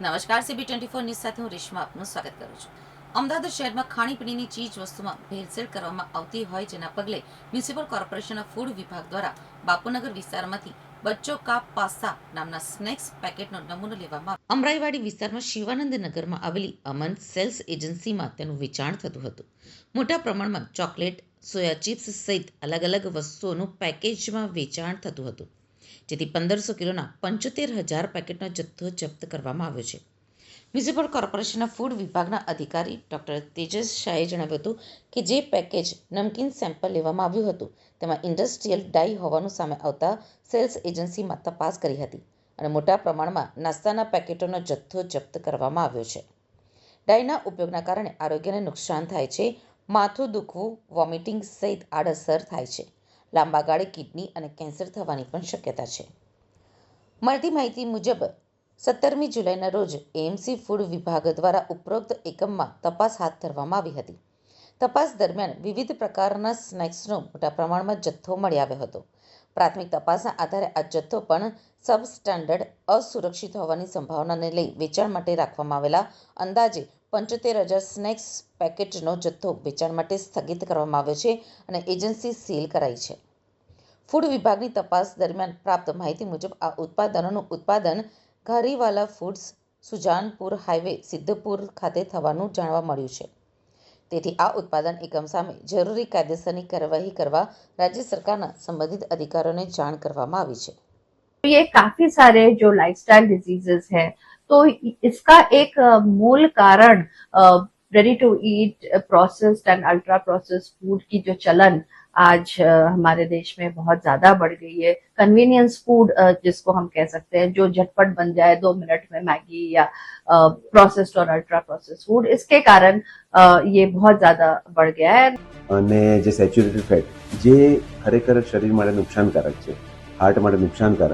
નમસ્કાર, CB24 news સાથે હું રેશમા આપનું સ્વાગત કરું છું. અમદાવાદ શહેરમાં ખાણીપીણીની ચીજ વસ્તુમાં ભેળસેળ કરવામાં આવતી હોય જેના પગલે મ્યુનિસિપલ કોર્પોરેશનના ફૂડ વિભાગ દ્વારા બાપુનગર વિસ્તારમાંથી બચ્ચો કા પાસ્તા નામના સ્નેક્સ પેકેટનો નમૂનો લેવામાં આવ્યો. અમરાઈવાડી વિસ્તારમાં શિવાનંદ નગરમાં આવેલી અમન સેલ્સ એજન્સીમાં તેનું વેચાણ થતું હતું. મોટા પ્રમાણમાં ચોકલેટ, સોયા ચિપ્સ સહિત અલગ અલગ વસ્તુઓનું પેકેજમાં વેચાણ થતું હતું, જેથી 1500 કિલોના 75,000 પેકેટનો જથ્થો જપ્ત કરવામાં આવ્યો છે. મ્યુનિસિપલ કોર્પોરેશનના ફૂડ વિભાગના અધિકારી ડોક્ટર તેજસ શાહે જણાવ્યું હતું કે જે પેકેજ નમકીન સેમ્પલ લેવામાં આવ્યું હતું તેમાં ઇન્ડસ્ટ્રીયલ ડાઈ હોવાનું સામે આવતા સેલ્સ એજન્સીમાં તપાસ કરી હતી અને મોટા પ્રમાણમાં નાસ્તાના પેકેટોનો જથ્થો જપ્ત કરવામાં આવ્યો છે. ડાઈના ઉપયોગના કારણે આરોગ્યને નુકસાન થાય છે, માથું દુખવું, વોમિટિંગ સહિત આડઅસર થાય છે. લાંબા ગાળે કિડની અને કેન્સર થવાની પણ શક્યતા છે. મળતી માહિતી મુજબ 17મી જુલાઈના રોજ એએમસી ફૂડ વિભાગ દ્વારા ઉપરોક્ત એકમમાં તપાસ હાથ ધરવામાં આવી હતી. તપાસ દરમિયાન વિવિધ પ્રકારના સ્નેક્સનો મોટા પ્રમાણમાં જથ્થો મળી આવ્યો હતો. પ્રાથમિક તપાસના આધારે આ જથ્થો પણ સબસ્ટાન્ડર્ડ અસુરક્ષિત હોવાની સંભાવનાને લઈ વેચાણ માટે રાખવામાં આવેલા અંદાજે 75,000 સ્નેક્સ પેકેટનો જથ્થો વેચાણ માટે સ્થગિત કરવામાં આવ્યો છે અને એજન્સી સીલ કરાઈ છે. ફૂડ વિભાગની તપાસ દરમિયાન પ્રાપ્ત માહિતી મુજબ આ ઉત્પાદનોનું ઉત્પાદન ઘારીવાલા ફૂડ્સ, સુજાનપુર હાઈવે, સિદ્ધપુર ખાતે થવાનું જાણવા મળ્યું છે. તેથી આ ઉત્પાદન એકમ સામે જરૂરી કાયદેસરની કાર્યવાહી કરવા રાજ્ય સરકારના સંબંધિત અધિકારીઓને જાણ કરવામાં આવી છે. ये काफी सारे जो लाइफस्टाइल डिजीजेस हैं, तो इसका एक मूल कारण ready to eat processed and ultra processed food की जो चलन आज हमारे देश में बहुत ज्यादा बढ़ गई है. कन्वीनियंस फूड जिसको हम कह सकते हैं, जो झटपट बन जाए 2 मिनट में, मैगी या प्रोसेस्ड और अल्ट्रा प्रोसेस्ड फूड, इसके कारण ये बहुत ज्यादा बढ़ गया है. અને જે સેચ્યુરેટેડ ફેટ જે ખરેખર શરીર માટે નુકસાનકારક છે, હાર્ટ માટે નુકસાનકારક